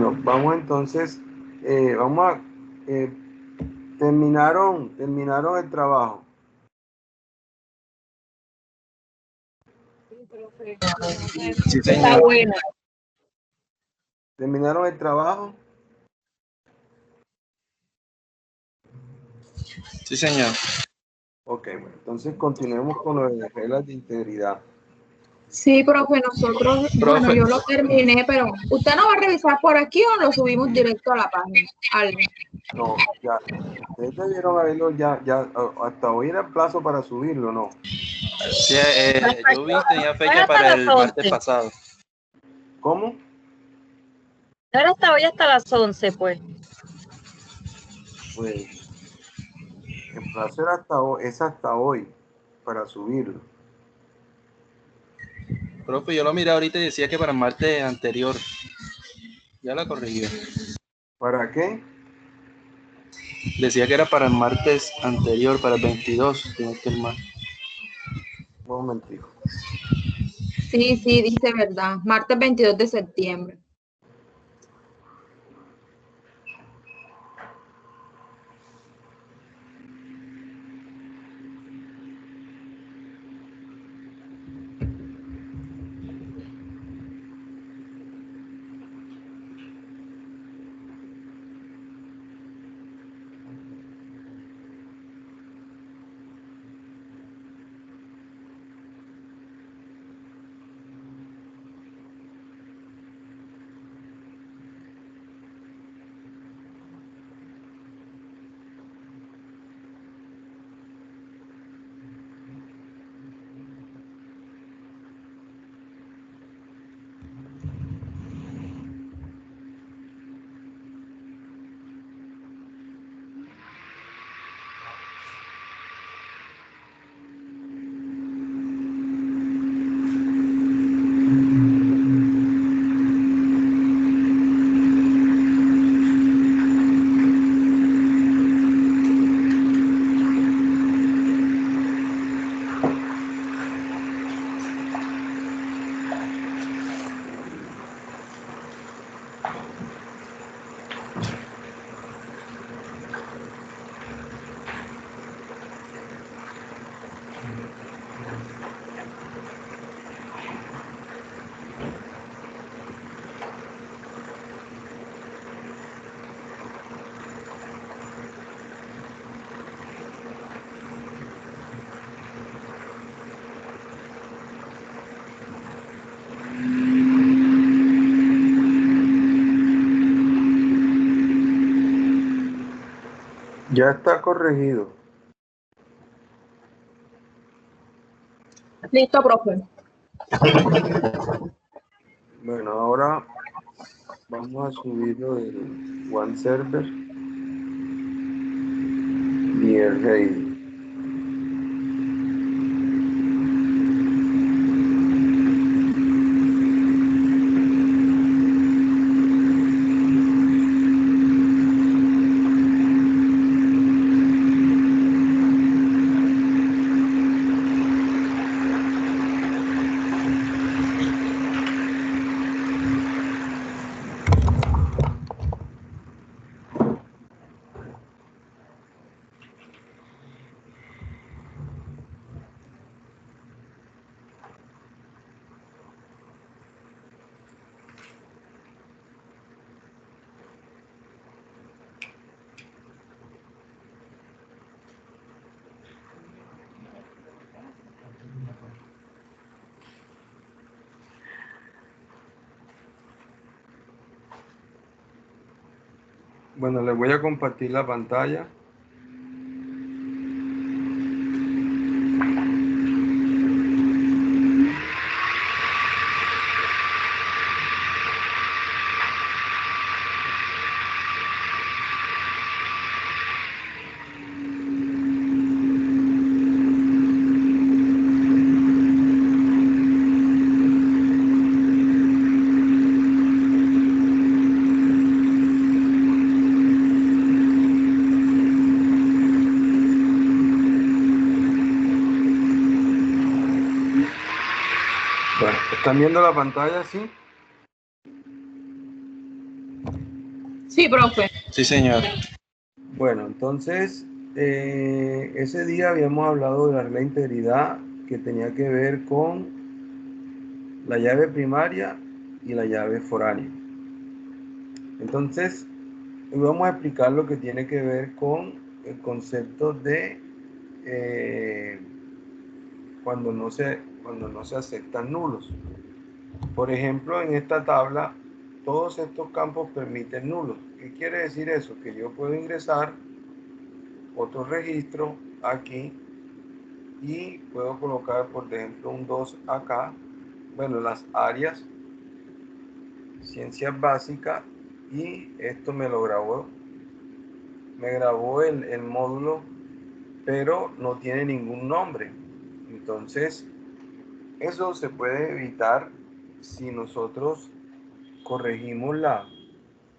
Bueno, vamos entonces, vamos a, terminaron el trabajo. Sí, Está señor. bueno. ¿Terminaron el trabajo? Sí, señor. Ok, bueno, entonces continuemos con lo de las reglas de integridad. Sí, profe, nosotros, bueno, Profe. yo lo terminé, pero ¿usted no va a revisar por aquí o lo subimos directo a la página? Algo. No, ya. Ustedes debieron haberlo hasta hoy era el plazo para subirlo, ¿no? Sí, yo vi tenía fecha para el martes pasado. ¿Cómo? No era hasta hoy, hasta las 11, pues. Pues el plazo era hasta hoy para subirlo. Profe, yo lo miré ahorita y decía que para el martes anterior. Ya la corrigió. ¿Para qué? Decía que era para el martes anterior, para el 22, si no estoy mal. Un momentico. Sí, dice verdad. Martes 22 de septiembre. Ya está corregido. Listo, profe. Bueno, ahora vamos a subirlo del OneServer y el RAID. Bueno, les voy a compartir la pantalla. Bueno, ¿están viendo la pantalla? ¿Sí? Sí, profe. Sí, señor. Bueno, entonces, ese día habíamos hablado de la regla de integridad que tenía que ver con la llave primaria y la llave foránea. Entonces, hoy vamos a explicar lo que tiene que ver con el concepto de cuando no se aceptan nulos. Por ejemplo, en esta tabla, todos estos campos permiten nulos. ¿Qué quiere decir eso? Que yo puedo ingresar otro registro aquí y puedo colocar, por ejemplo, un 2 acá. Bueno, las áreas, ciencias básicas, y esto me lo grabó. Me grabó el módulo, pero no tiene ningún nombre. Entonces, eso se puede evitar si nosotros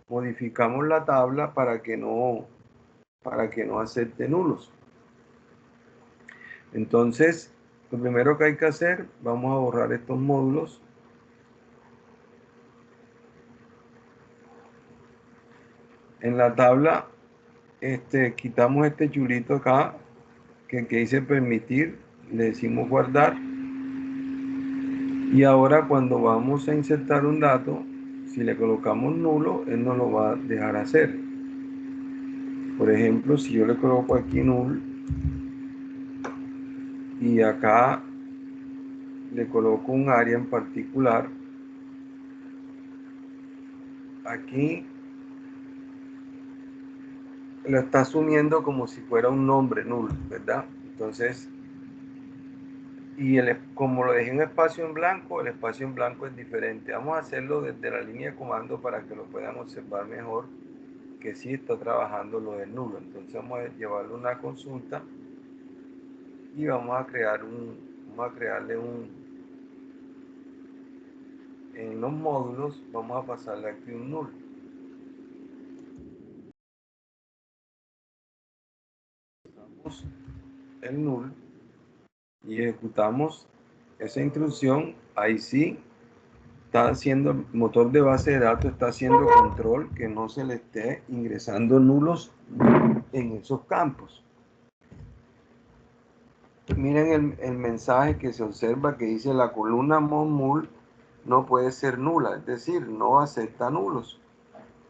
modificamos la tabla para que no acepte nulos. Entonces, lo primero que hay que hacer, vamos a borrar estos módulos. En la tabla, quitamos este chulito acá, que dice permitir, le decimos guardar. Y ahora cuando vamos a insertar un dato, si le colocamos nulo, él no lo va a dejar hacer. Por ejemplo, si yo le coloco aquí null y acá le coloco un área en particular, aquí lo está asumiendo como si fuera un nombre null, ¿verdad? Entonces, como lo dejé en espacio en blanco, el espacio en blanco es diferente. Vamos a hacerlo desde la línea de comando para que lo puedan observar mejor, que sí está trabajando lo del nulo. Entonces vamos a llevarle una consulta y vamos a crearle en los módulos, vamos a pasarle aquí un null. El null y ejecutamos esa instrucción. Ahí sí está haciendo, el motor de base de datos está haciendo control que no se le esté ingresando nulos en esos campos. Miren el mensaje que se observa que dice la columna monmul no puede ser nula, es decir, no acepta nulos.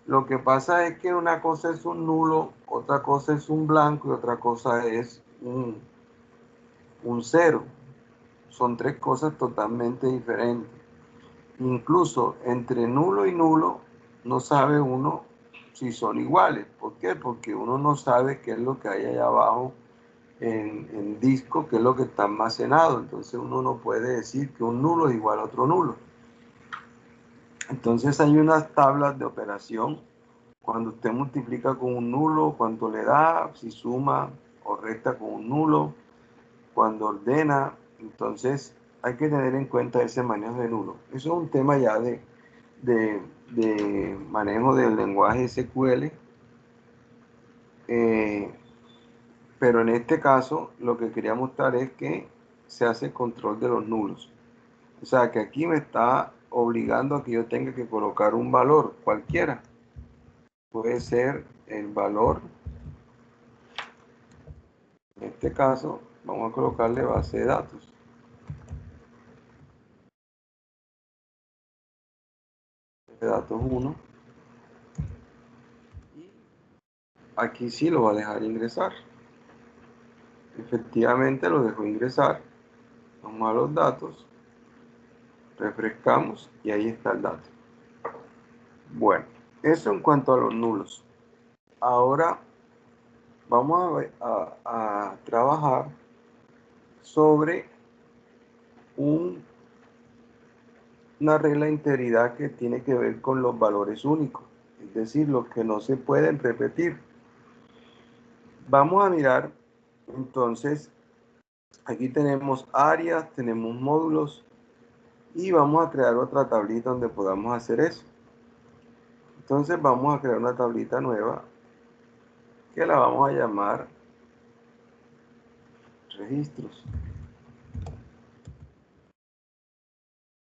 Lo que pasa es que una cosa es un nulo, otra cosa es un blanco y otra cosa es un cero. Son tres cosas totalmente diferentes. Incluso entre nulo y nulo no sabe uno si son iguales. ¿Por qué? Porque uno no sabe qué es lo que hay allá abajo en disco, qué es lo que está almacenado. Entonces uno no puede decir que un nulo es igual a otro nulo. Entonces hay unas tablas de operación. Cuando usted multiplica con un nulo, cuánto le da, si suma o resta con un nulo, cuando ordena. Entonces hay que tener en cuenta ese manejo de nulo. Eso es un tema ya de manejo del lenguaje SQL. Pero en este caso lo que quería mostrar es que se hace control de los nulos. O sea que aquí me está obligando a que yo tenga que colocar un valor cualquiera. Puede ser el valor. En este caso vamos a colocarle base de datos. De datos 1. Y aquí sí lo va a dejar ingresar. Efectivamente lo dejó ingresar. Vamos a los datos. Refrescamos y ahí está el dato. Bueno, eso en cuanto a los nulos. Ahora vamos a trabajar sobre una regla de integridad que tiene que ver con los valores únicos, es decir, los que no se pueden repetir. Vamos a mirar, entonces, aquí tenemos áreas, tenemos módulos y vamos a crear otra tablita donde podamos hacer eso. Entonces vamos a crear una tablita nueva que la vamos a llamar registros.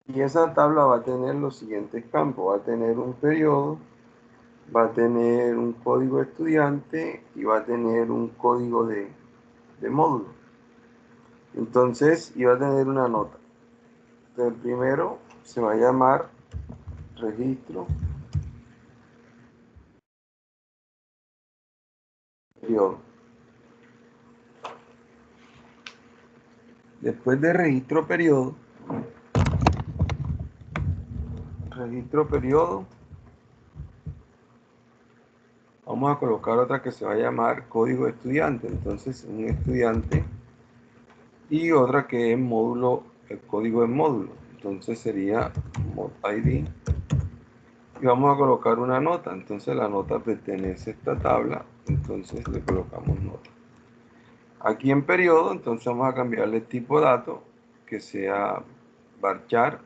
Y esa tabla va a tener los siguientes campos. Va a tener un periodo va a tener un código de estudiante y va a tener un código de módulo. Entonces, y va a tener una nota. Entonces, el primero se va a llamar registro periodo. Después de registro periodo, vamos a colocar otra que se va a llamar código de estudiante. Entonces, un estudiante y otra que es módulo, el código de módulo. Entonces sería mod ID y vamos a colocar una nota. Entonces la nota pertenece a esta tabla, entonces le colocamos nota. Aquí en periodo, entonces vamos a cambiarle el tipo de dato que sea varchar.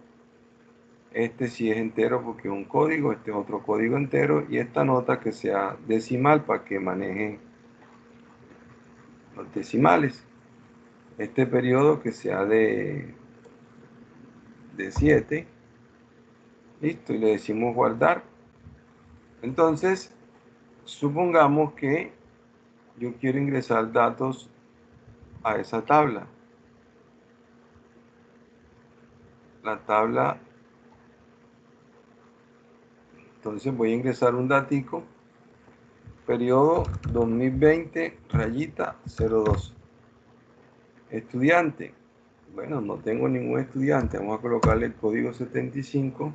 Este sí es entero porque es un código, este es otro código entero y esta nota que sea decimal para que maneje los decimales. Este periodo que sea de 7. Listo, y le decimos guardar. Entonces, supongamos que yo quiero ingresar datos a esa tabla. La tabla, entonces voy a ingresar un datico, periodo 2020, rayita 02. Estudiante, bueno, no tengo ningún estudiante, vamos a colocarle el código 75.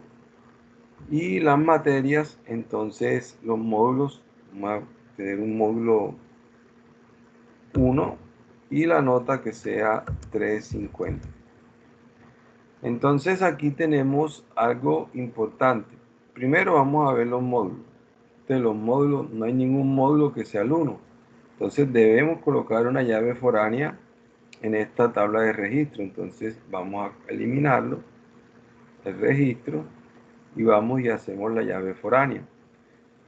Y las materias, entonces los módulos, vamos a tener un módulo 1 y la nota que sea 350. Entonces aquí tenemos algo importante. Primero vamos a ver los módulos. De los módulos, no hay ningún módulo que sea el 1. Entonces debemos colocar una llave foránea en esta tabla de registro. Entonces vamos a eliminarlo, el registro, y vamos y hacemos la llave foránea.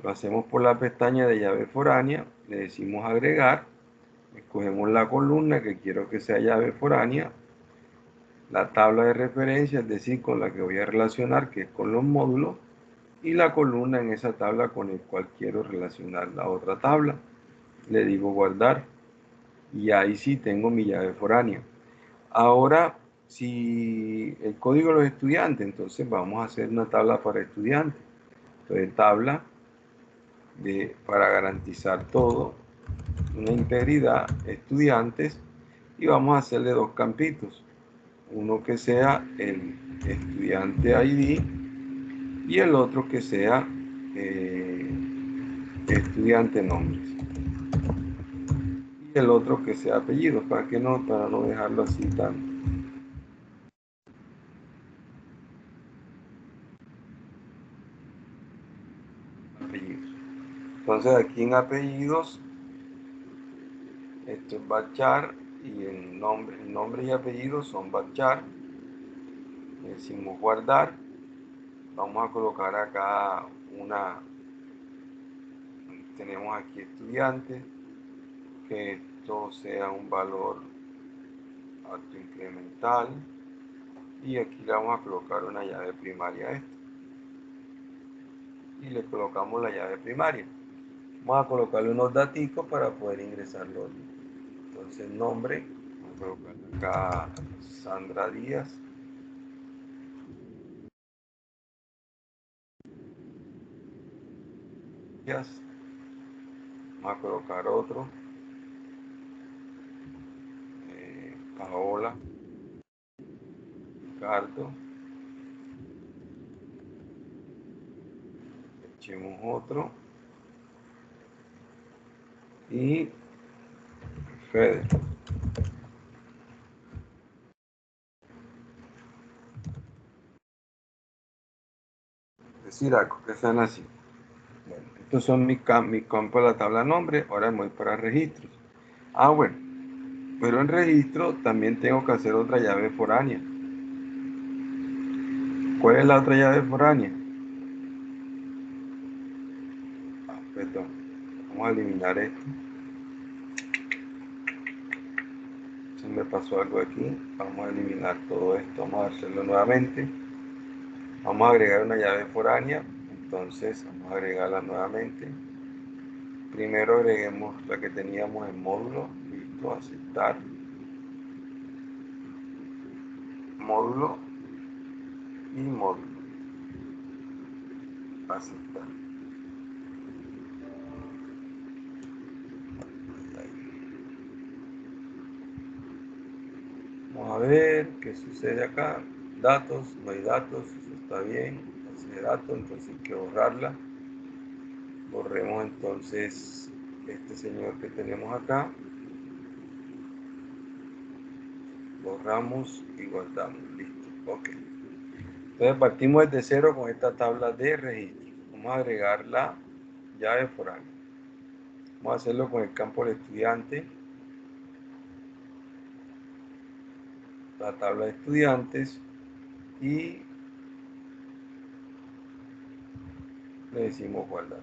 Lo hacemos por la pestaña de llave foránea, le decimos agregar, escogemos la columna que quiero que sea llave foránea, la tabla de referencia, es decir, con la que voy a relacionar, que es con los módulos, y la columna en esa tabla con el cual quiero relacionar la otra tabla. Le digo guardar y ahí sí tengo mi llave foránea. Ahora, si el código de los estudiantes, entonces vamos a hacer una tabla para estudiantes. Entonces, tabla para garantizar todo, una integridad, estudiantes, y vamos a hacerle dos campitos. Uno que sea el estudiante ID y el otro que sea estudiante nombres. Y el otro que sea apellidos, para no dejarlo así tan. Apellidos. Entonces aquí en apellidos, esto es varchar y el nombre y apellidos son varchar. Le decimos guardar. Vamos a colocar acá tenemos aquí estudiantes, que esto sea un valor alto incremental y aquí le vamos a colocar una llave primaria a esto y le colocamos la llave primaria. Vamos a colocarle unos daticos para poder ingresarlo. Entonces nombre, vamos a colocar acá Sandra Díaz. Vamos a colocar otro, Paola, Ricardo, echemos otro y Fede. Decir algo que sean así. Bueno, estos son mis campos de la tabla nombre. Ahora me voy para registros. Bueno, pero en registro también tengo que hacer otra llave foránea. ¿Cuál es la otra llave foránea? Perdón, vamos a eliminar esto. Se me pasó algo aquí. Vamos a eliminar todo esto. Vamos a hacerlo nuevamente. Vamos a agregar una llave foránea. Entonces vamos a agregarla nuevamente. Primero agreguemos la que teníamos en módulo. Listo, aceptar. Módulo y módulo. Aceptar. Vamos a ver qué sucede acá. Datos, no hay datos, eso está bien. Base de datos, entonces hay que borrarla. Borremos entonces este señor que tenemos acá. Borramos y guardamos. Listo. Ok. Entonces partimos desde cero con esta tabla de registro. Vamos a agregar la llave foral. Vamos a hacerlo con el campo del estudiante. La tabla de estudiantes. Y le decimos guardar.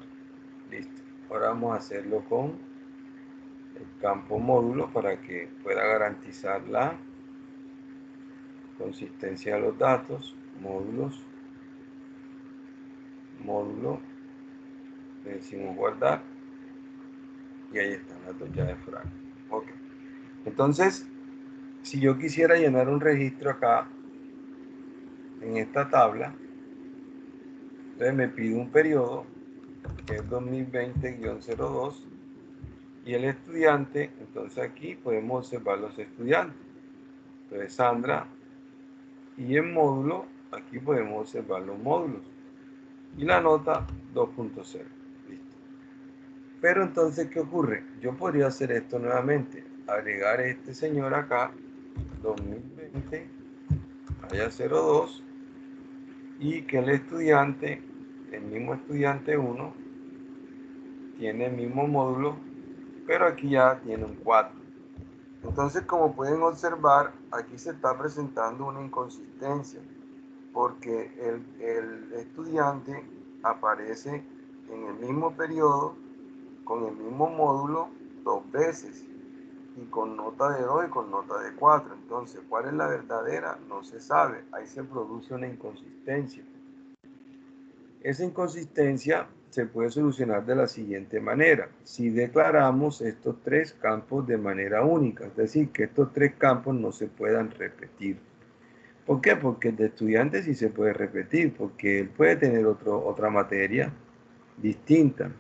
Listo. Ahora vamos a hacerlo con el campo módulo para que pueda garantizar la consistencia de los datos. Módulos. Módulo. Le decimos guardar. Y ahí están las dos llaves forales. Ok. Entonces, si yo quisiera llenar un registro acá, en esta tabla, entonces me pide un periodo, que es 2020-02, y el estudiante, entonces aquí podemos observar los estudiantes. Entonces Sandra, y en módulo, aquí podemos observar los módulos. Y la nota 2.0. Listo. Pero entonces, ¿qué ocurre? Yo podría hacer esto nuevamente. Agregar este señor acá, 2020, haya 02, y que el estudiante, el mismo estudiante 1, tiene el mismo módulo, pero aquí ya tiene un 4. Entonces, como pueden observar, aquí se está presentando una inconsistencia, porque el estudiante aparece en el mismo periodo, con el mismo módulo, 2 veces, y con nota de 2 y con nota de 4. Entonces, ¿cuál es la verdadera? No se sabe. Ahí se produce una inconsistencia. Esa inconsistencia se puede solucionar de la siguiente manera. Si declaramos estos tres campos de manera única, es decir, que estos tres campos no se puedan repetir. ¿Por qué? Porque el de estudiante sí se puede repetir, porque él puede tener otra materia distinta.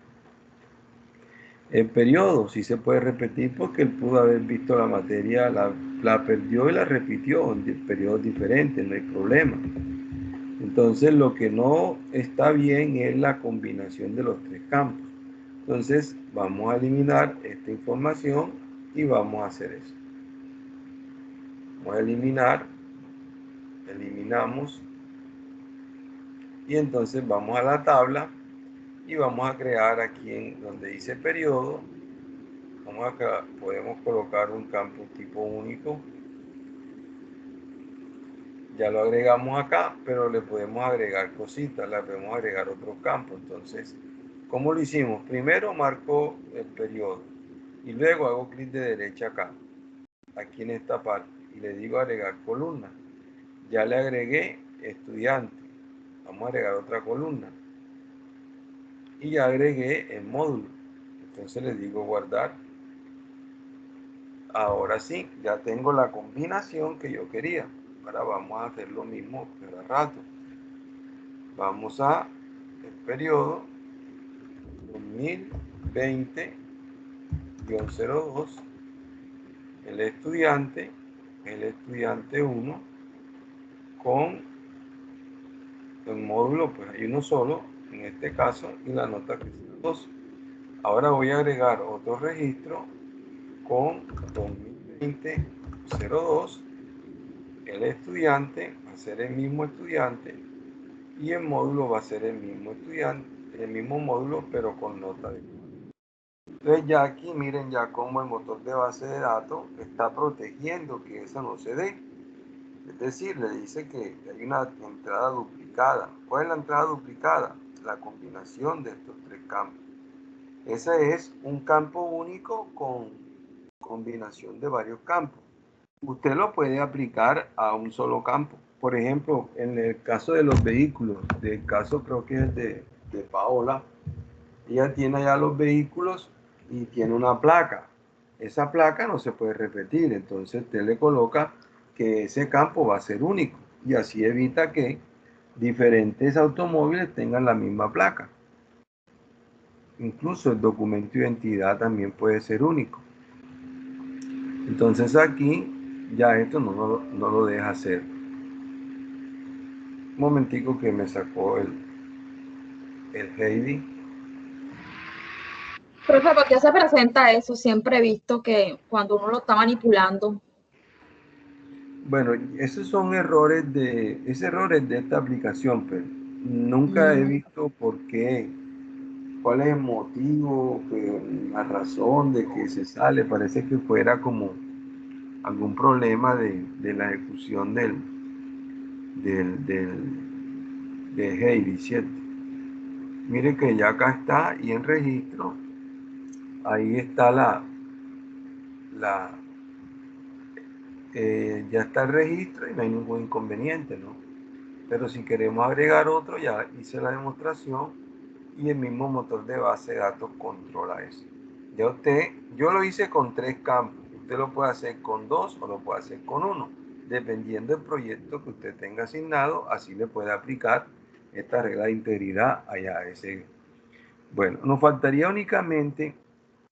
El periodo sí se puede repetir porque él pudo haber visto la materia, la perdió y la repitió en periodos diferentes, no hay problema. Entonces lo que no está bien es la combinación de los tres campos. Entonces vamos a eliminar esta información y vamos a hacer eso. Vamos a eliminar, eliminamos, y entonces vamos a la tabla y vamos a crear aquí en donde dice periodo, podemos colocar un campo tipo único. Ya lo agregamos acá, pero le podemos agregar cositas, le podemos agregar otros campos. Entonces, ¿cómo lo hicimos? Primero marco el periodo y luego hago clic de derecha acá, aquí en esta parte, y le digo agregar columna. Ya le agregué estudiante. Vamos a agregar otra columna. Y ya agregué el módulo. Entonces le digo guardar. Ahora sí, ya tengo la combinación que yo quería. Ahora vamos a hacer lo mismo cada rato. Vamos a el periodo 2020-02, el estudiante 1 con el módulo, pues hay uno solo en este caso, y la nota que es 2. Ahora voy a agregar otro registro con 2020-02, el estudiante va a ser el mismo estudiante y el módulo va a ser el mismo estudiante, el mismo módulo, pero con nota de 4. Entonces ya aquí miren ya cómo el motor de base de datos está protegiendo que eso no se dé. Es decir, le dice que hay una entrada duplicada. ¿Cuál es la entrada duplicada? La combinación de estos tres campos. Ese es un campo único con combinación de varios campos. Usted lo puede aplicar a un solo campo. Por ejemplo, en el caso de los vehículos, del caso creo que es de Paola, ella tiene allá los vehículos y tiene una placa. Esa placa no se puede repetir, entonces usted le coloca que ese campo va a ser único y así evita que diferentes automóviles tengan la misma placa. Incluso el documento de identidad también puede ser único. Entonces aquí ya esto no lo deja hacer. Un momentico que me sacó el Heidi. Profe, ¿por qué se presenta eso? Siempre he visto que cuando uno lo está manipulando. Bueno, esos son errores de esta aplicación, pero nunca he visto por qué, cuál es el motivo, la razón de que se sale. Parece que fuera como algún problema de la ejecución de Heidi, ¿cierto? Mire que ya acá está y en registro, ahí está ya está el registro y no hay ningún inconveniente, ¿no? Pero si queremos agregar otro, ya hice la demostración y el mismo motor de base de datos controla eso. Ya yo lo hice con 3 campos. Usted lo puede hacer con 2 o lo puede hacer con 1. Dependiendo del proyecto que usted tenga asignado, así le puede aplicar esta regla de integridad allá a ese. Bueno, nos faltaría únicamente,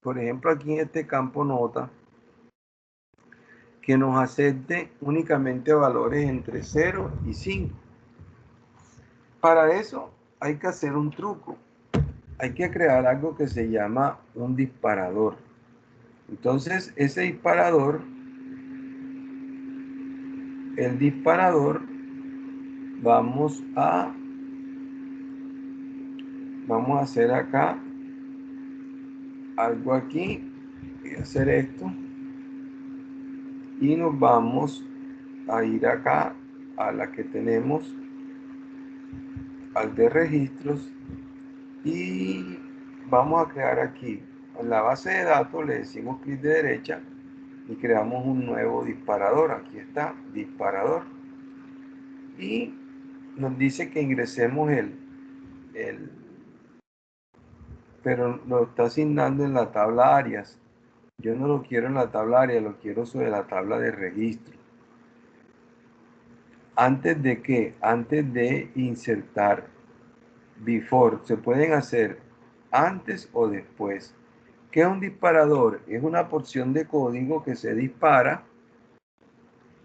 por ejemplo, aquí en este campo nota, que nos acepte únicamente valores entre 0 y 5. Para eso hay que hacer un truco. Hay que crear algo que se llama un disparador. Entonces, ese disparador, el disparador, vamos a hacer acá algo aquí. Voy a hacer esto. Y nos vamos a ir acá a la que tenemos, al de registros, y vamos a crear aquí en la base de datos, le decimos clic de derecha y creamos un nuevo disparador. Aquí está, disparador, y nos dice que ingresemos pero lo está asignando en la tabla áreas. Yo no lo quiero en la tabla área, lo quiero sobre la tabla de registro. Antes de insertar before, se pueden hacer antes o después. ¿Qué es un disparador? Es una porción de código que se dispara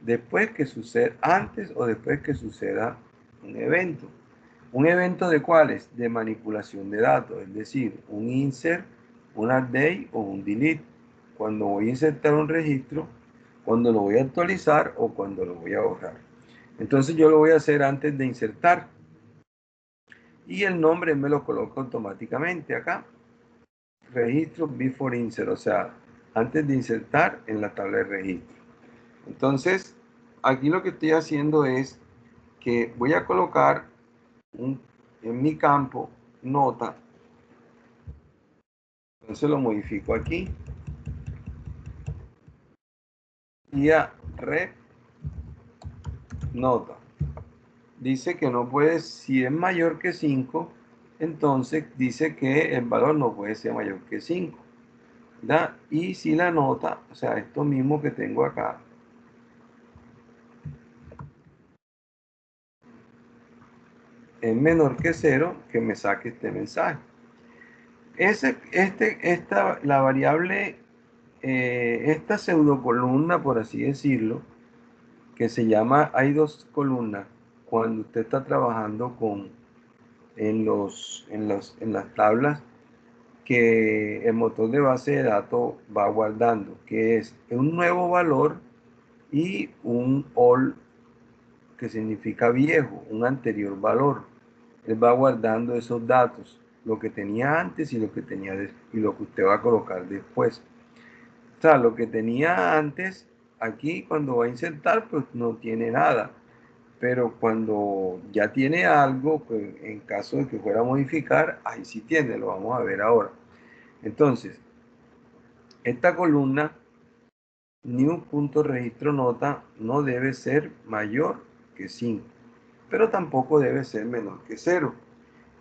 después que suceda, antes o después que suceda un evento. ¿Un evento de cuáles? De manipulación de datos, es decir, un insert, un update o un delete. Cuando voy a insertar un registro, cuando lo voy a actualizar o cuando lo voy a borrar. Entonces yo lo voy a hacer antes de insertar. Y el nombre me lo coloco automáticamente acá. Registro before insert, o sea, antes de insertar en la tabla de registro. Entonces, aquí lo que estoy haciendo es que voy a colocar en mi campo nota. Entonces lo modifico aquí. Y a rep nota. Dice que no puede, si es mayor que 5, entonces dice que el valor no puede ser mayor que 5. ¿verdad? Y si la nota, o sea, esto mismo que tengo acá, es menor que 0, que me saque este mensaje. La variable, esta pseudocolumna, por así decirlo, que se llama, hay 2 columnas cuando usted está trabajando en las tablas que el motor de base de datos va guardando, que es un nuevo valor y un old, que significa viejo, un anterior valor. Él va guardando esos datos, lo que tenía antes y lo que y lo que usted va a colocar después. O sea, lo que tenía antes, aquí cuando va a insertar, pues no tiene nada. Pero cuando ya tiene algo, pues en caso de que fuera a modificar, ahí sí tiene, lo vamos a ver ahora. Entonces, esta columna, new.registro nota, no debe ser mayor que 5, pero tampoco debe ser menor que 0.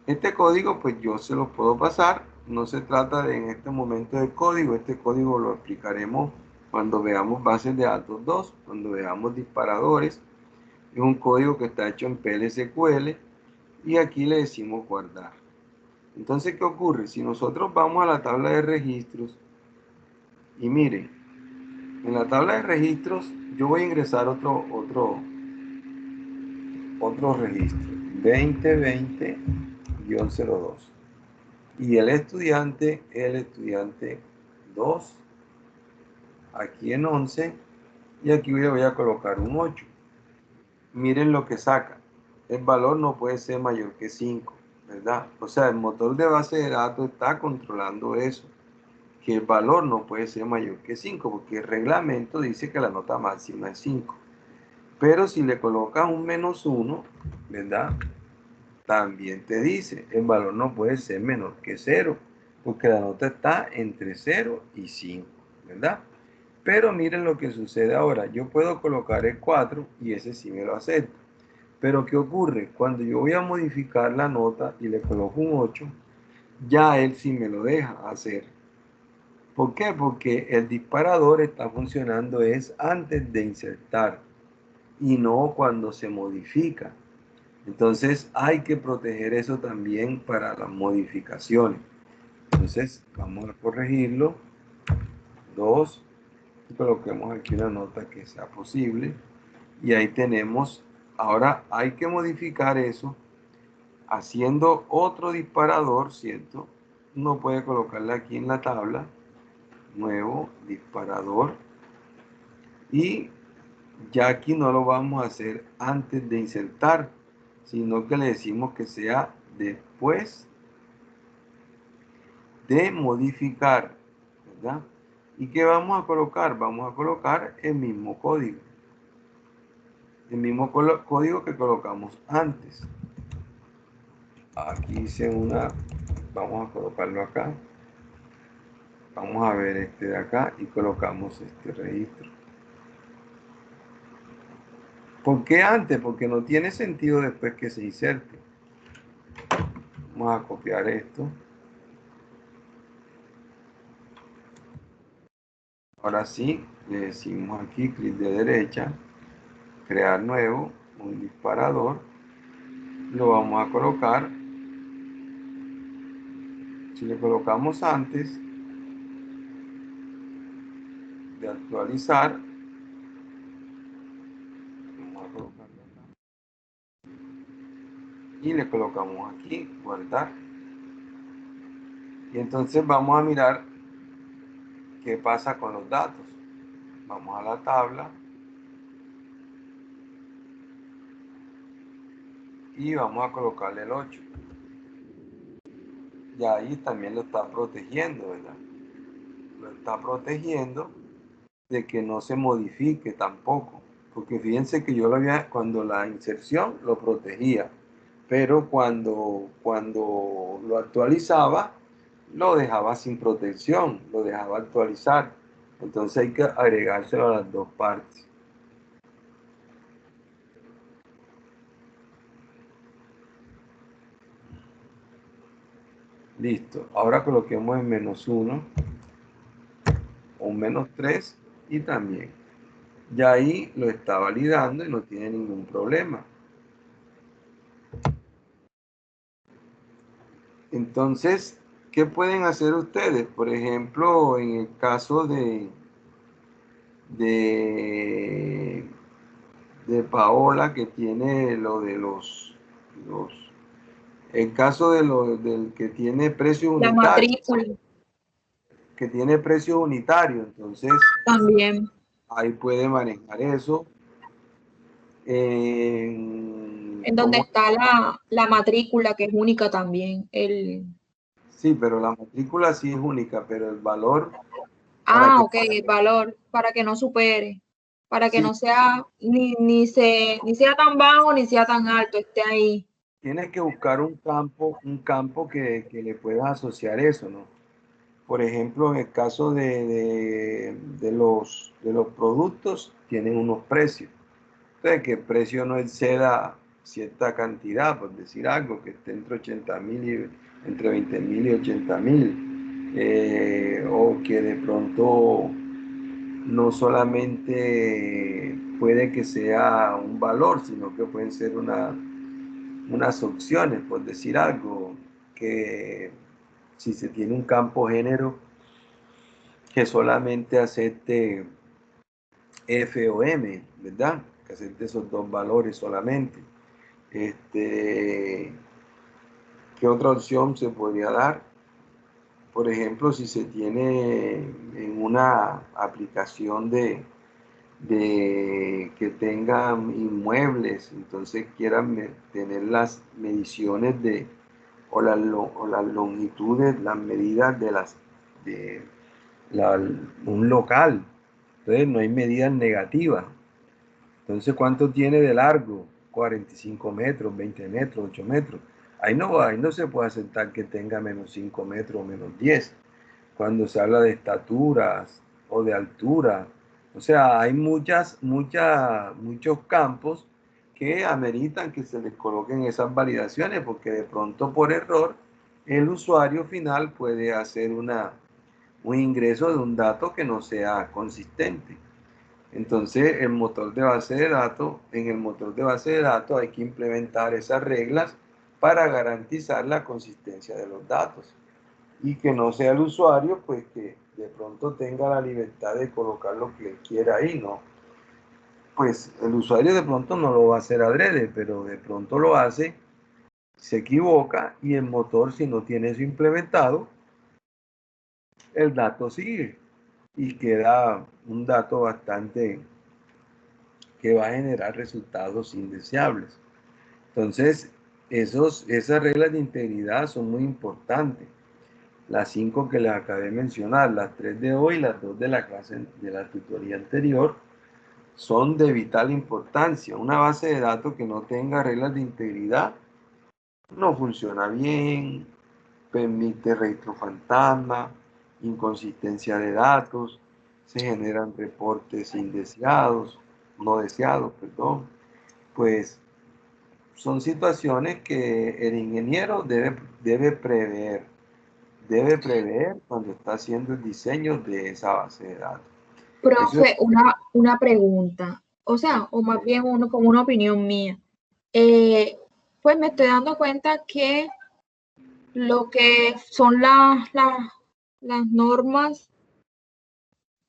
Este código pues yo se los puedo pasar, no se trata de en este momento de código, este código lo explicaremos cuando veamos bases de datos 2, cuando veamos disparadores. Es un código que está hecho en PLSQL y aquí le decimos guardar. Entonces, ¿qué ocurre? Si nosotros vamos a la tabla de registros y miren, en la tabla de registros yo voy a ingresar otro registro, 2020-02. Y el estudiante 2, aquí en 11, y aquí voy a colocar un 8. Miren lo que saca. El valor no puede ser mayor que 5, ¿verdad? O sea, el motor de base de datos está controlando eso, que el valor no puede ser mayor que 5, porque el reglamento dice que la nota máxima es 5. Pero si le colocas un -1, ¿verdad? También te dice, el valor no puede ser menor que 0, porque la nota está entre 0 y 5, ¿verdad? Pero miren lo que sucede ahora. Yo puedo colocar el 4 y ese sí me lo acepta. Pero ¿qué ocurre? Cuando yo voy a modificar la nota y le coloco un 8, ya él sí me lo deja hacer. ¿Por qué? Porque el disparador está funcionando es antes de insertar y no cuando se modifica. Entonces hay que proteger eso también para las modificaciones. Entonces vamos a corregirlo. 2. Coloquemos aquí una nota que sea posible. Y ahí tenemos. Ahora hay que modificar eso haciendo otro disparador, ¿cierto? Uno puede colocarle aquí en la tabla. Nuevo disparador. Y ya aquí no lo vamos a hacer antes de insertar, sino que le decimos que sea después de modificar, ¿verdad? ¿Y qué vamos a colocar? Vamos a colocar el mismo código. El mismo código que colocamos antes. Aquí hice una, vamos a colocarlo acá. Vamos a ver este de acá y colocamos este registro. ¿Por qué antes? Porque no tiene sentido después que se inserte. Vamos a copiar esto. Ahora sí, le decimos aquí clic de derecha, crear nuevo, un disparador. Lo vamos a colocar. Si le colocamos antes de actualizar, vamos a colocarlo acá, y le colocamos aquí, guardar. Y entonces vamos a mirar qué pasa con los datos. Vamos a la tabla y vamos a colocarle el 8. Y ahí también lo está protegiendo, ¿verdad? Lo está protegiendo de que no se modifique tampoco. Porque fíjense que yo lo había, cuando la inserción lo protegía, pero cuando lo actualizaba, lo dejaba sin protección, lo dejaba actualizar. Entonces hay que agregárselo a las dos partes. Listo. Ahora coloquemos en -1 o -3 y también. Ya ahí lo está validando y no tiene ningún problema. Entonces, ¿qué pueden hacer ustedes? Por ejemplo, en el caso de Paola, que tiene lo de el caso del que tiene precios La unitarios, matrícula que tiene precios unitarios, entonces también. ahí puede manejar eso. En donde ¿Cómo? está la matrícula, que es única también. Sí, pero la matrícula sí es única, pero el valor para que Ok, el valor, para que no supere, para que sí, no sea ni sea tan bajo ni sea tan alto, esté ahí. tienes que buscar un campo que le puedas asociar eso, ¿no? Por ejemplo, en el caso de los productos, tienen unos precios. Entonces, que el precio no exceda cierta cantidad, por decir algo, que esté entre 80.000 y entre 20.000 y 80.000, o que de pronto no solamente puede que sea un valor, sino que pueden ser unas opciones, por decir algo, que si se tiene un campo género que solamente acepte F o M, ¿verdad? Que acepte esos dos valores solamente. ¿Qué otra opción se podría dar? Por ejemplo, si se tiene en una aplicación de que tengan inmuebles, entonces quieran tener las mediciones o las longitudes, las medidas de un local. Entonces no hay medidas negativas. Entonces, ¿cuánto tiene de largo? 45 metros, 20 metros, 8 metros. Ahí no se puede aceptar que tenga menos 5 metros o menos 10. Cuando se habla de estaturas o de altura. O sea, hay muchos campos que ameritan que se les coloquen esas validaciones, porque de pronto por error el usuario final puede hacer un ingreso de un dato que no sea consistente. Entonces, en el motor de base de datos hay que implementar esas reglas para garantizar la consistencia de los datos y que no sea el usuario, pues, que de pronto tenga la libertad de colocar lo que quiera ahí, ¿no? Pues el usuario de pronto no lo va a hacer adrede, pero de pronto lo hace, se equivoca y el motor, si no tiene eso implementado, el dato sigue y queda un dato bastante que va a generar resultados indeseables. Entonces, esas reglas de integridad son muy importantes. Las 5 que les acabé de mencionar, las 3 de hoy, las 2 de la clase de la tutoría anterior, son de vital importancia. Una base de datos que no tenga reglas de integridad no funciona bien, permite registro fantasma, inconsistencia de datos, se generan reportes no deseados, perdón. Pues son situaciones que el ingeniero debe prever cuando está haciendo el diseño de esa base de datos. Profe, una pregunta, o sea, o más bien como una opinión mía. Pues me estoy dando cuenta que lo que son las normas,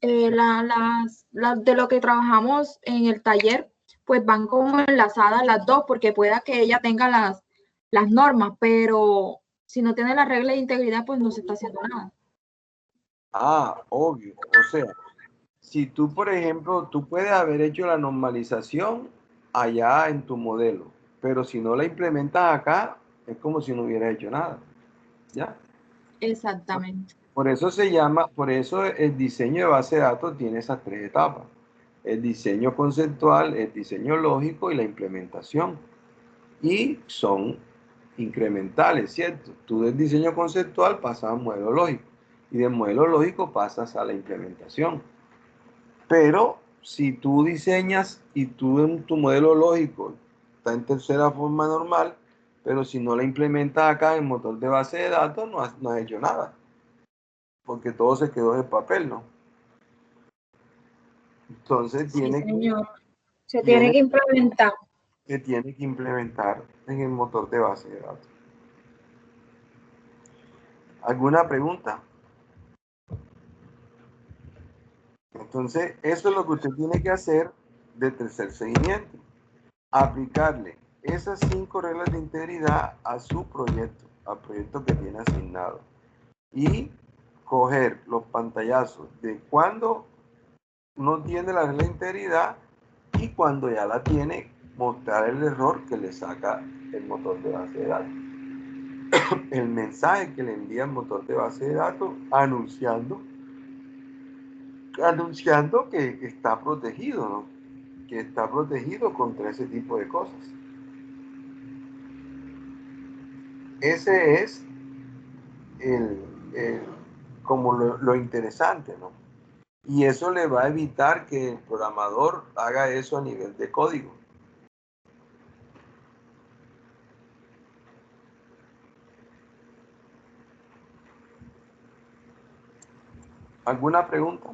las de lo que trabajamos en el taller, pues van como enlazadas las dos, porque pueda que ella tenga las normas, pero si no tiene la regla de integridad, pues no se está haciendo nada. Ah, obvio. O sea, si tú, por ejemplo, tú puedes haber hecho la normalización allá en tu modelo, pero si no la implementas acá, es como si no hubieras hecho nada. ¿Ya? Exactamente. Por eso el diseño de base de datos tiene esas 3 etapas. El diseño conceptual, el diseño lógico y la implementación. Y son incrementales, ¿cierto? Tú del diseño conceptual pasas al modelo lógico y del modelo lógico pasas a la implementación. Pero si tú diseñas y tú en tu modelo lógico está en tercera forma normal, pero si no la implementas acá en motor de base de datos, no has hecho nada. Porque todo se quedó en el papel, ¿no? Entonces Sí, tiene señor. Se tiene que implementar. que implementar en el motor de base de datos. ¿Alguna pregunta? Entonces, eso es lo que usted tiene que hacer de tercer seguimiento. Aplicarle esas 5 reglas de integridad a su proyecto, al proyecto que tiene asignado. Y coger los pantallazos de cuando no tiene la regla de integridad y cuando ya la tiene, mostrar el error que le saca el motor de base de datos. El mensaje que le envía el motor de base de datos anunciando que está protegido, ¿no? Que está protegido contra ese tipo de cosas. Ese es como lo interesante, ¿no? Y eso le va a evitar que el programador haga eso a nivel de código. ¿Alguna pregunta?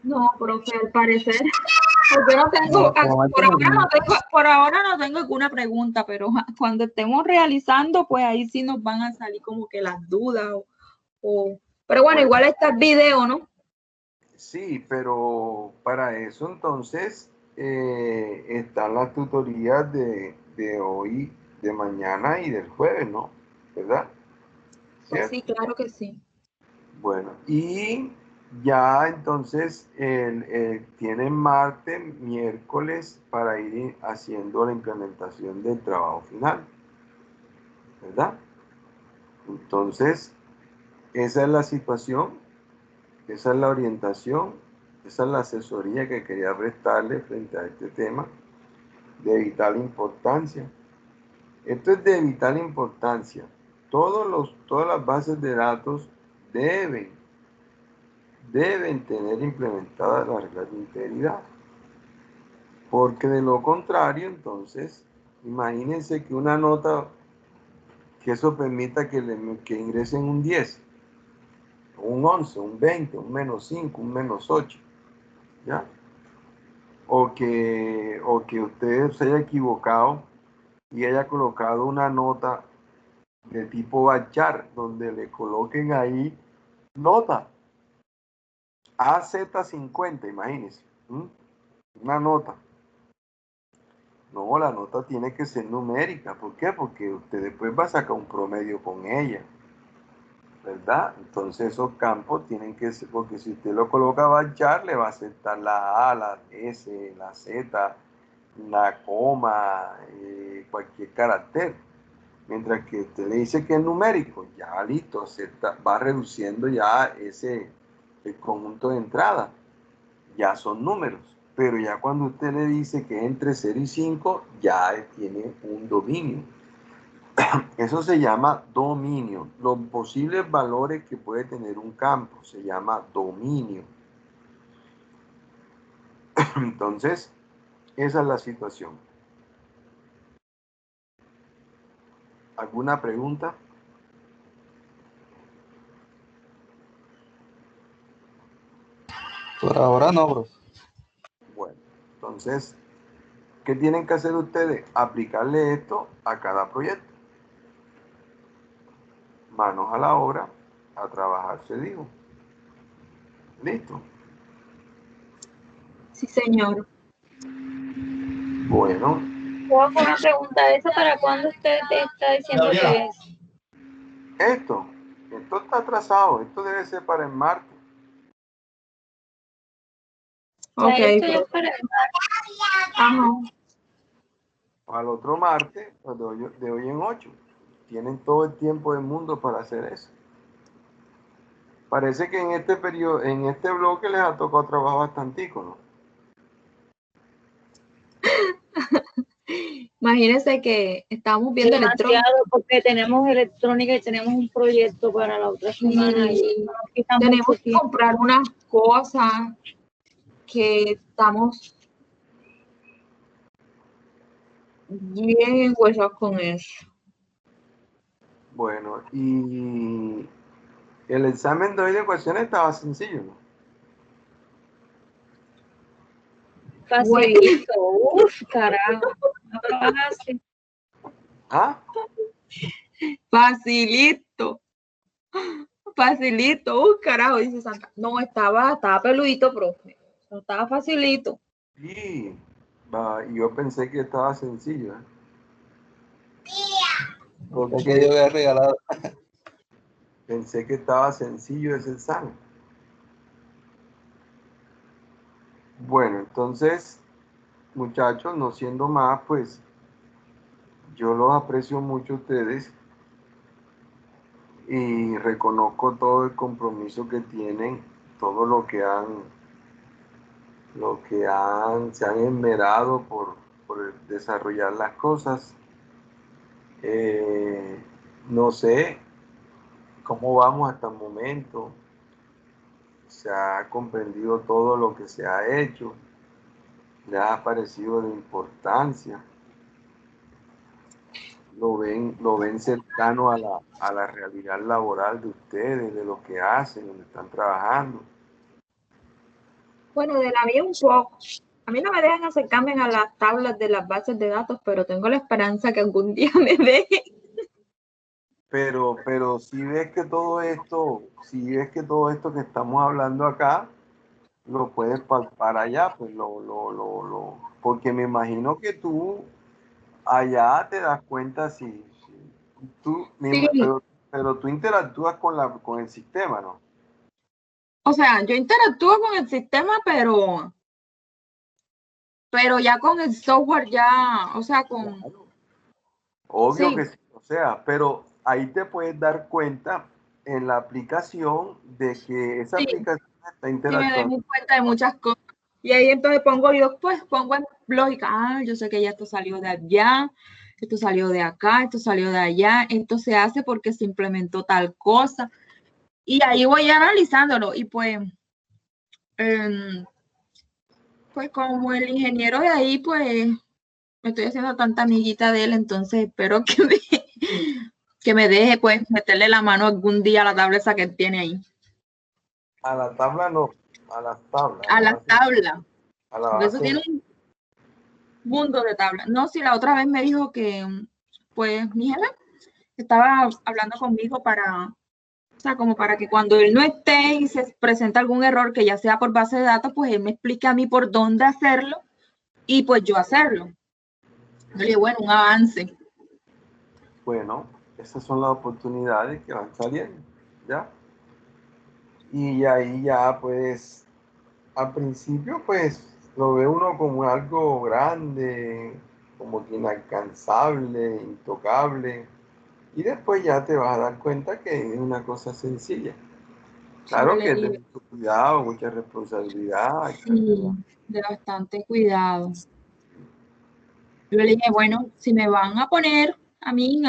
No, profe, al parecer, porque no tengo, por ahora no tengo alguna pregunta, pero cuando estemos realizando, pues ahí sí nos van a salir como que las dudas. Pero bueno, igual está el video, ¿no? Sí, pero para eso entonces están las tutorías de hoy, de mañana y del jueves, ¿no? ¿Verdad? Pues ¿Cierto? sí, claro que sí. Bueno, y ya entonces tienen martes, miércoles para ir haciendo la implementación del trabajo final, ¿verdad? Entonces, esa es la situación, esa es la orientación, esa es la asesoría que quería prestarle frente a este tema de vital importancia. Esto es de vital importancia. Todas las bases de datos deben tener implementadas las reglas de integridad. Porque de lo contrario, entonces, imagínense que una nota, que eso permita que ingresen un 10, un 11, un 20, un -5, un -8, ¿ya? O que usted se haya equivocado y haya colocado una nota de tipo bachar, donde le coloquen ahí nota AZ50, imagínense, una nota. No, la nota tiene que ser numérica. ¿Por qué? Porque usted después va a sacar un promedio con ella, ¿verdad? Entonces esos campos tienen que ser, porque si usted lo coloca a bachar, le va a aceptar la A, la S, la Z, la coma, cualquier carácter. Mientras que usted le dice que es numérico, ya listo, va reduciendo ya el conjunto de entrada. Ya son números. Pero ya cuando usted le dice que es entre 0 y 5, ya tiene un dominio. Eso se llama dominio. Los posibles valores que puede tener un campo se llama dominio. Entonces, esa es la situación. ¿Alguna pregunta? Por ahora no, bro. Bueno, entonces, ¿qué tienen que hacer ustedes? Aplicarle esto a cada proyecto. Manos a la obra, a trabajar, se dijo. ¿Listo? Sí, señor. Bueno, Puedo hacer una pregunta. ¿Eso para cuándo usted está diciendo que es? esto está atrasado. Esto debe ser para el martes. Ya Ok, esto ya es profe. para Ajá. Al otro martes, pues, de hoy en 8. Tienen todo el tiempo del mundo para hacer eso. Parece que en este periodo, en este bloque les ha tocado trabajar bastantico, ¿no? Imagínense que estábamos viendo electrónica demasiado porque tenemos electrónica y tenemos un proyecto para la otra semana y nos quita tenemos mucho que tiempo. comprar unas cosas que estamos bien huesos con eso. Bueno, y el examen de hoy de ecuaciones estaba sencillo, ¿no? Facilito, uff, carajo. Fácil. ¿Ah? Facilito. Facilito. Carajo, dice Santa. No, estaba peludito, profe. No estaba facilito. Sí. Y yo pensé que estaba sencillo, ¿eh? Es que yo había regalado. Pensé que estaba sencillo ese examen. Bueno, entonces, muchachos, no siendo más, pues yo los aprecio mucho a ustedes y reconozco todo el compromiso que tienen, todo se han esmerado por desarrollar las cosas. No sé cómo vamos hasta el momento. Se ha comprendido todo lo que se ha hecho. Le ha parecido de importancia. lo ven cercano a la realidad laboral de ustedes, de lo que hacen, donde están trabajando. Bueno, de la mía un poco. A mí no me dejan acercarme a las tablas de las bases de datos, pero tengo la esperanza que algún día me dejen. Pero si ves que todo esto, que estamos hablando acá, lo puedes palpar allá, pues porque me imagino que tú allá te das cuenta si tú, Sí, pero tú interactúas con el sistema, ¿no? o sea, yo interactúo con el sistema, pero ya con el software ya, o sea, con, Claro. Obvio que sí, sí, o sea, pero ahí te puedes dar cuenta en la aplicación de que esa sí, aplicación está sí me doy interactuando. muy cuenta de muchas cosas. Y ahí entonces pongo en lógica, yo sé que ya esto salió de allá, esto salió de acá, esto salió de allá, esto se hace porque se implementó tal cosa. Y ahí voy analizándolo. Y em, pues como el ingeniero de ahí, pues me estoy haciendo tanta amiguita de él, entonces espero que me deje pues meterle la mano algún día a la tabla esa que él tiene ahí. A la tabla no, a las tablas, A la tabla, a la porque eso base. tiene un mundo de tablas. No, si la otra vez me dijo que, pues, mi jefe estaba hablando conmigo para, o sea, como para que cuando él no esté y se presenta algún error, que ya sea por base de datos, pues él me explique a mí por dónde hacerlo y pues yo hacerlo. Yo le dije, bueno, un avance. Bueno, esas son las oportunidades que van saliendo, ¿ya? Y ahí ya, pues, al principio, pues, lo ve uno como algo grande, como que inalcanzable, intocable, y después ya te vas a dar cuenta que es una cosa sencilla. Sí, yo Claro le que es de dije, mucho cuidado, mucha responsabilidad, sí, etcétera. de bastante cuidado. Yo le dije, bueno, si me van a poner a mí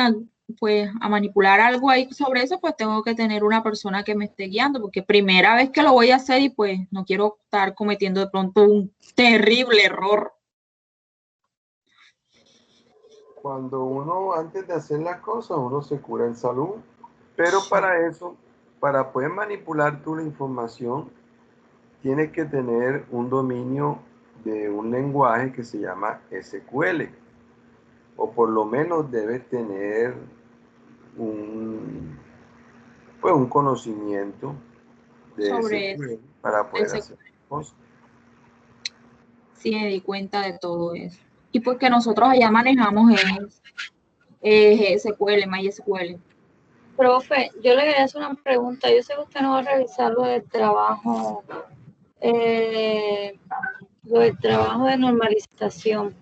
pues a manipular algo ahí sobre eso, pues tengo que tener una persona que me esté guiando, porque primera vez que lo voy a hacer y pues no quiero estar cometiendo de pronto un terrible error. Cuando uno, antes de hacer las cosas, uno se cura en salud, pero para eso, para poder manipular tú la información, tienes que tener un dominio de un lenguaje que se llama SQL, o por lo menos debes tener un, pues un conocimiento de Sobre SQL para poder ese, hacer cosas. sí me di cuenta de todo eso. Y porque nosotros allá manejamos SQL, MySQL. Profe, yo le quería hacer una pregunta. Yo sé que usted no va a revisar eh, lo del trabajo de normalización,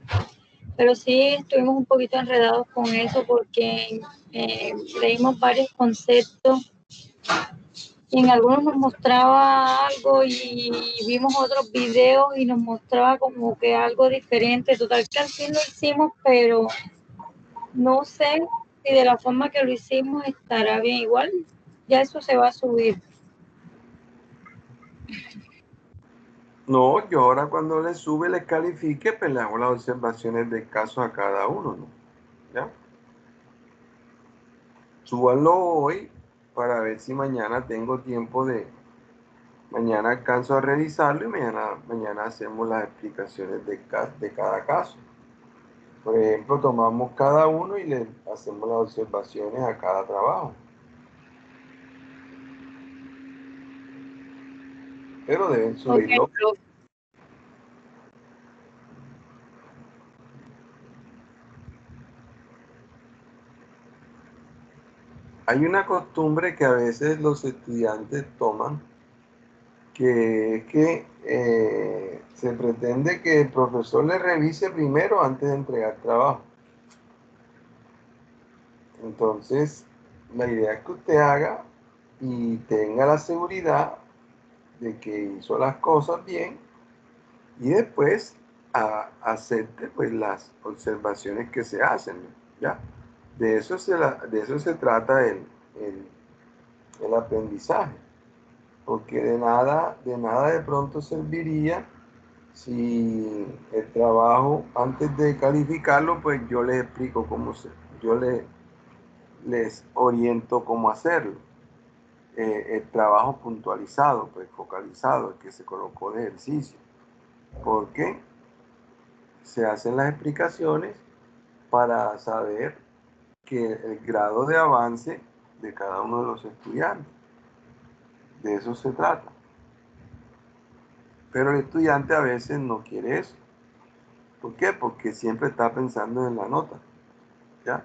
pero sí estuvimos un poquito enredados con eso porque leímos varios conceptos y en algunos nos mostraba algo y vimos otros videos y nos mostraba como que algo diferente. Total que al fin lo hicimos, pero no sé si de la forma que lo hicimos estará bien. Igual ya eso se va a subir. No, yo ahora cuando le sube, le califique, pues le hago las observaciones de caso a cada uno, ¿no? ¿Ya? Súbanlo hoy para ver si mañana tengo tiempo mañana alcanzo a revisarlo y mañana hacemos las explicaciones de cada caso. Por ejemplo, tomamos cada uno y le hacemos las observaciones a cada trabajo. Pero deben Ok, subirlo. profe. Hay una costumbre que a veces los estudiantes toman, que es que se pretende que el profesor le revise primero antes de entregar trabajo. Entonces, la idea es que usted haga y tenga la seguridad de que hizo las cosas bien y después acepte pues las observaciones que se hacen, ¿ya? De eso se trata el aprendizaje, porque de nada de pronto serviría si el trabajo, antes de calificarlo, pues yo les explico yo les oriento cómo hacerlo. El trabajo puntualizado, pues focalizado, el que se colocó de ejercicio. Porque se hacen las explicaciones para saber que el grado de avance de cada uno de los estudiantes. De eso se trata. Pero el estudiante a veces no quiere eso. ¿Por qué? Porque siempre está pensando en la nota. ¿Ya?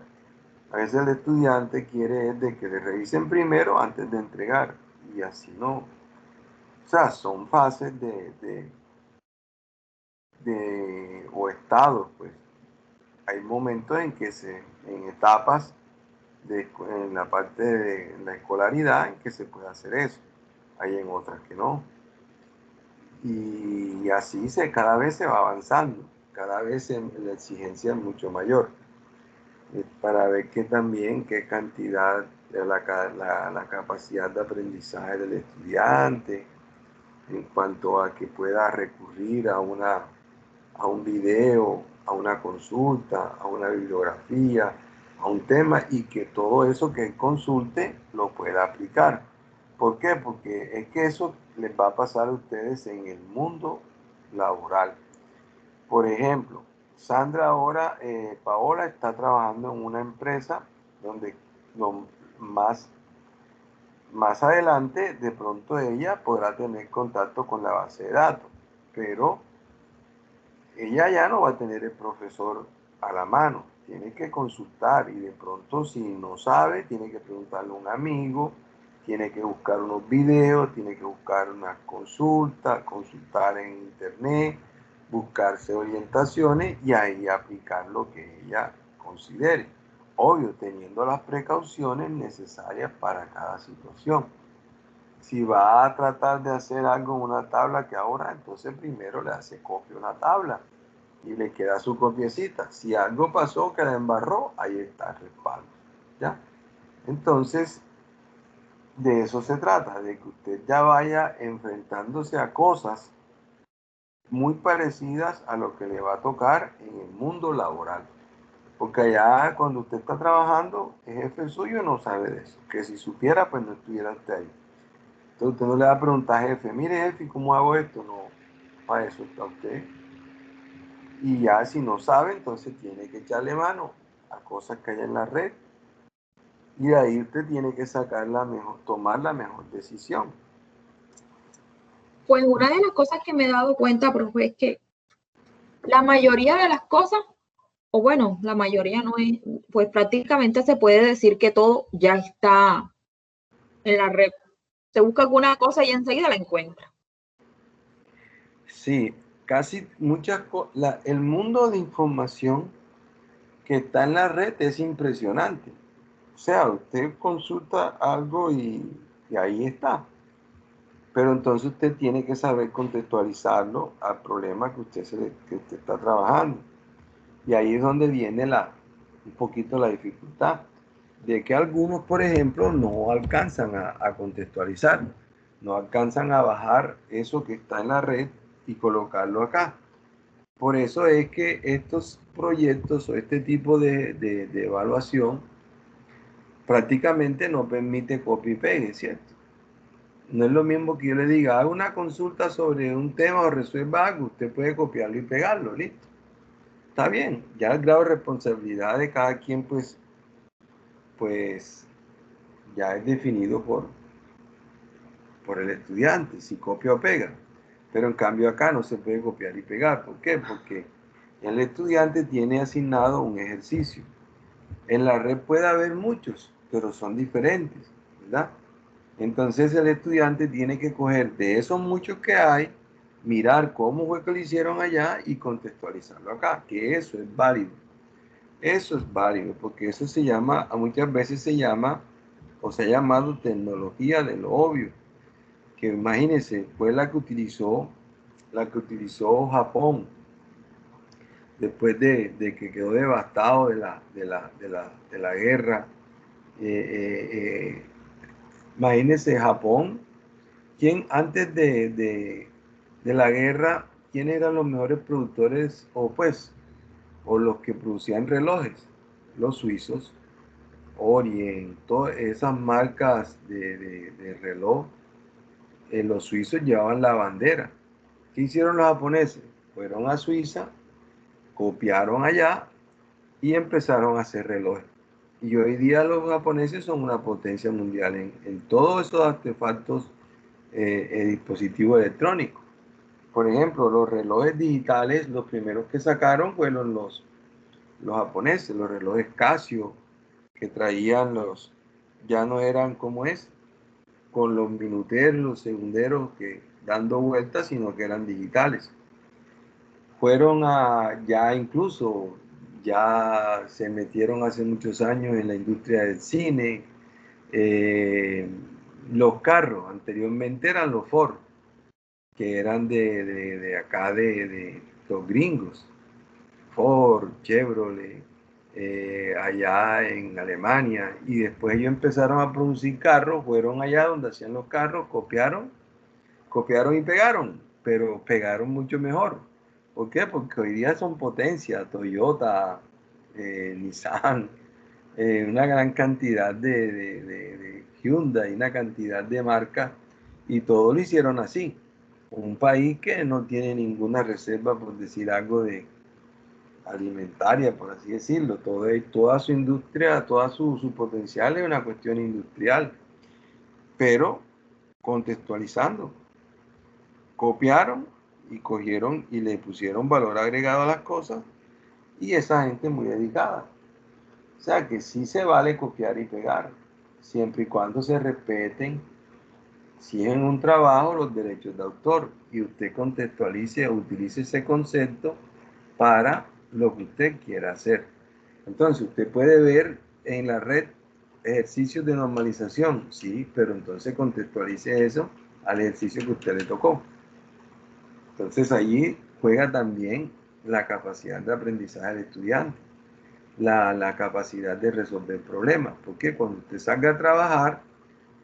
A veces el estudiante quiere de que le revisen primero antes de entregar. Y así no. O sea, son fases o estados, pues. Hay momentos en que en etapas en la parte de la escolaridad en que se puede hacer eso. Hay en otras que no. Y así cada vez se va avanzando. Cada vez la exigencia es mucho mayor. Para ver que también qué cantidad de la capacidad de aprendizaje del estudiante en cuanto a que pueda recurrir a un video, a una consulta, a una bibliografía, a un tema y que todo eso que consulte lo pueda aplicar. ¿Por qué? Porque es que eso les va a pasar a ustedes en el mundo laboral. Por ejemplo, Sandra ahora, Paola está trabajando en una empresa donde más adelante de pronto ella podrá tener contacto con la base de datos, pero ella ya no va a tener el profesor a la mano, tiene que consultar y de pronto si no sabe, tiene que preguntarle a un amigo, tiene que buscar unos videos, tiene que buscar unas consultas, consultar en internet, buscarse orientaciones y ahí aplicar lo que ella considere. Obvio, teniendo las precauciones necesarias para cada situación. Si va a tratar de hacer algo en una tabla que ahora, entonces primero le hace copia una tabla y le queda su copiecita. Si algo pasó que la embarró, ahí está el respaldo. ¿Ya? Entonces, de eso se trata, de que usted ya vaya enfrentándose a cosas muy parecidas a lo que le va a tocar en el mundo laboral. Porque allá cuando usted está trabajando, el jefe suyo no sabe de eso. Que si supiera, pues no estuviera usted ahí. Entonces usted no le va a preguntar, jefe, mire jefe, ¿cómo hago esto? No, para eso está usted. Y ya si no sabe, entonces tiene que echarle mano a cosas que hay en la red. Y de ahí usted tiene que tomar la mejor decisión. Pues una de las cosas que me he dado cuenta, profe, es que la mayoría de las cosas, o bueno, la mayoría no es, pues prácticamente se puede decir que todo ya está en la red. Se busca alguna cosa y enseguida la encuentra. Sí, casi muchas cosas. El mundo de información que está en la red es impresionante. O sea, usted consulta algo y ahí está. Pero entonces usted tiene que saber contextualizarlo al problema que usted está trabajando. Y ahí es donde viene un poquito la dificultad. De que algunos, por ejemplo, no alcanzan a contextualizar. No alcanzan a bajar eso que está en la red y colocarlo acá. Por eso es que estos proyectos o este tipo de evaluación prácticamente no permite copy y pegue, ¿cierto? No es lo mismo que yo le diga, haga una consulta sobre un tema o resuelva algo, usted puede copiarlo y pegarlo, listo. Está bien, ya el grado de responsabilidad de cada quien, pues ya es definido por el estudiante, si copia o pega. Pero en cambio acá no se puede copiar y pegar. ¿Por qué? Porque el estudiante tiene asignado un ejercicio. En la red puede haber muchos, pero son diferentes, ¿verdad? Entonces el estudiante tiene que coger de esos muchos que hay, mirar cómo fue que lo hicieron allá y contextualizarlo acá, que eso es válido. Eso es válido, porque eso muchas veces se llama, o se ha llamado tecnología de lo obvio, que imagínense, fue la que utilizó Japón después de que quedó devastado de la guerra. Imagínense Japón, antes de la guerra, quién eran los mejores productores o los que producían relojes? los suizos, Orient, todas esas marcas de reloj, los suizos llevaban la bandera. ¿Qué hicieron los japoneses? Fueron a Suiza, copiaron allá y empezaron a hacer relojes. Y hoy día los japoneses son una potencia mundial en todos esos artefactos, dispositivos electrónicos. Por ejemplo, los relojes digitales, los primeros que sacaron fueron los japoneses, los relojes Casio, que traían ya no eran como es, con los minuteros, los segunderos que dando vueltas, sino que eran digitales. Fueron ya incluso, ya se metieron hace muchos años en la industria del cine. Los carros, anteriormente eran los Ford, que eran de acá, de los gringos. Ford, Chevrolet, allá en Alemania, y después ellos empezaron a producir carros, fueron allá donde hacían los carros, copiaron y pegaron, pero pegaron mucho mejor. ¿Por qué? Porque hoy día son potencia, Toyota, Nissan, una gran cantidad de Hyundai, una cantidad de marcas, y todo lo hicieron así. Un país que no tiene ninguna reserva, por decir algo, de alimentaria, por así decirlo. Toda su industria, toda su potencial es una cuestión industrial, pero contextualizando. Copiaron y cogieron y le pusieron valor agregado a las cosas, y esa gente muy dedicada. O sea que sí se vale copiar y pegar, siempre y cuando se respeten, si es en un trabajo, los derechos de autor, y usted contextualice o utilice ese concepto para lo que usted quiera hacer. Entonces, usted puede ver en la red ejercicios de normalización, sí, pero entonces contextualice eso al ejercicio que a usted le tocó. Entonces, allí juega también la capacidad de aprendizaje del estudiante, la capacidad de resolver problemas, porque cuando usted salga a trabajar,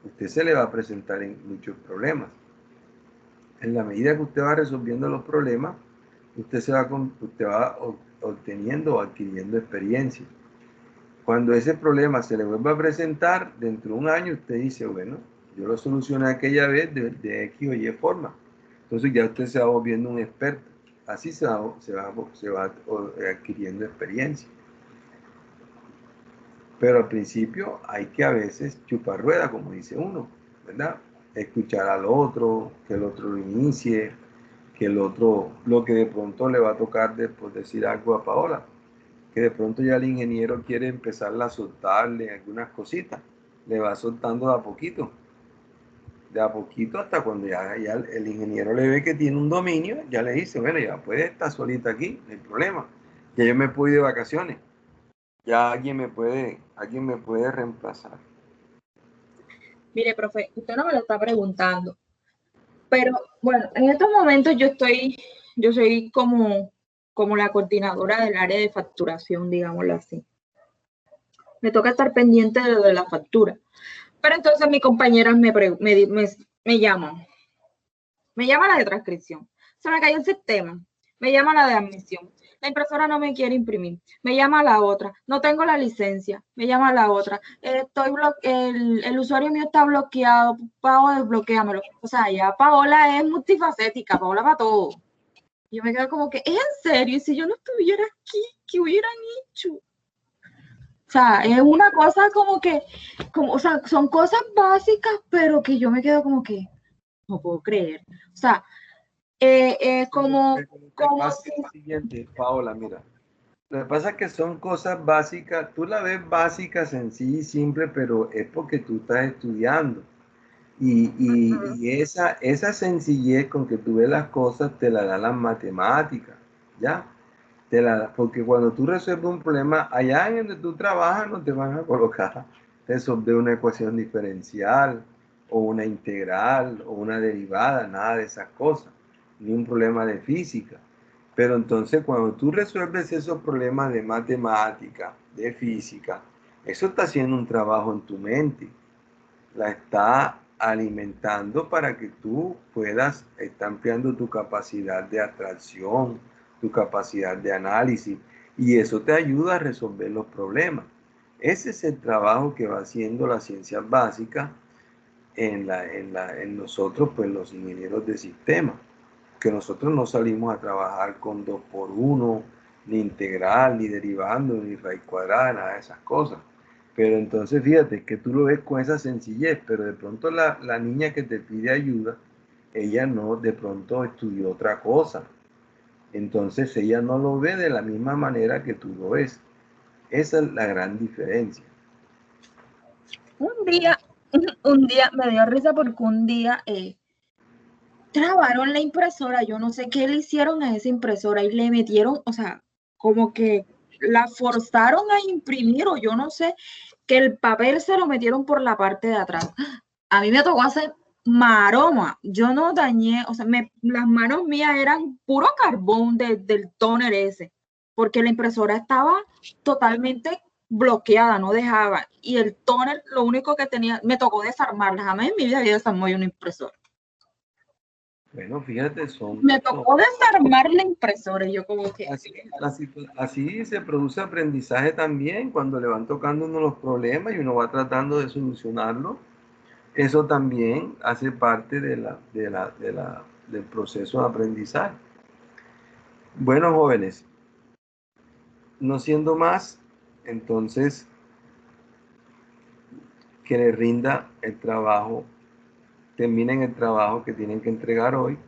usted se le va a presentar en muchos problemas. En la medida que usted va resolviendo los problemas, usted va obteniendo o adquiriendo experiencia. Cuando ese problema se le vuelva a presentar dentro de un año, usted dice, bueno, yo lo solucioné aquella vez de X o Y forma. Entonces ya usted se va volviendo un experto. Así se va adquiriendo experiencia. Pero al principio hay que a veces chupar rueda, como dice uno, ¿verdad? Escuchar al otro, que el otro lo inicie, que el otro, lo que de pronto le va a tocar por decir algo a Paola, que de pronto ya el ingeniero quiere empezar a soltarle algunas cositas, le va soltando de a poquito hasta cuando ya el ingeniero le ve que tiene un dominio, ya le dice, bueno, ya puede estar solita aquí, no hay problema, ya yo me puedo ir de vacaciones, ya alguien me puede reemplazar. Mire, profe, usted no me lo está preguntando, pero bueno, en estos momentos yo soy como la coordinadora del área de facturación, digámoslo así. Me toca estar pendiente de la factura. Pero entonces mis compañeras me llaman. Me llama la de transcripción. Se me cayó el sistema. Me llama la de admisión. La impresora no me quiere imprimir. Me llama la otra. No tengo la licencia. Me llama la otra. El usuario mío está bloqueado. Paola, desbloquéamelo. O sea, ya Paola es multifacética. Paola para todo. Yo me quedo como que, ¿es en serio? Y si yo no estuviera aquí, ¿qué hubieran hecho? O sea, es una cosa o sea, son cosas básicas, pero que yo me quedo como que, no puedo creer. O sea, como si... Siguiente, Paola, mira. Lo que pasa es que son cosas básicas, tú la ves básica, sencilla y simple, pero es porque tú estás estudiando. Y esa sencillez con que tú ves las cosas te la da las matemáticas, ¿ya? Porque cuando tú resuelves un problema, allá en donde tú trabajas no te van a colocar resolver una ecuación diferencial o una integral o una derivada, nada de esas cosas, ni un problema de física. Pero entonces cuando tú resuelves esos problemas de matemática, de física, eso está haciendo un trabajo en tu mente, la está alimentando para que tú puedas estar ampliando tu capacidad de abstracción, tu capacidad de análisis. Y eso te ayuda a resolver los problemas. Ese es el trabajo que va haciendo las ciencias básicas en nosotros, pues los ingenieros de sistemas. Que nosotros no salimos a trabajar con 2x1, ni integral, ni derivando, ni raíz cuadrada, nada de esas cosas. Pero entonces fíjate que tú lo ves con esa sencillez, pero de pronto la niña que te pide ayuda, ella no, de pronto estudió otra cosa. Entonces ella no lo ve de la misma manera que tú lo ves. Esa es la gran diferencia. Un día me dio risa porque un día trabaron la impresora, yo no sé qué le hicieron a esa impresora y le metieron, o sea, como que la forzaron a imprimir o yo no sé, que el papel se lo metieron por la parte de atrás. A mí me tocó hacer maroma, yo no dañé, o sea, las manos mías eran puro carbón del tóner ese, porque la impresora estaba totalmente bloqueada, no dejaba, y el tóner, lo único que tenía, me tocó desarmarla, jamás en mi vida había desarmado una impresora. Bueno, fíjate, Me tocó desarmar la impresora y yo como que... Así se produce aprendizaje también cuando le van tocando uno los problemas y uno va tratando de solucionarlo. Eso también hace parte del proceso de aprendizaje. Bueno, jóvenes, no siendo más, entonces que les rinda el trabajo, terminen el trabajo que tienen que entregar hoy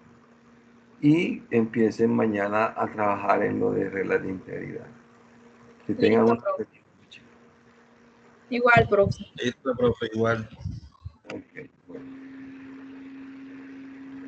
y empiecen mañana a trabajar en lo de reglas de integridad. Que tengan Listo, una profe. Igual, profe. Listo, profe, igual. Ok.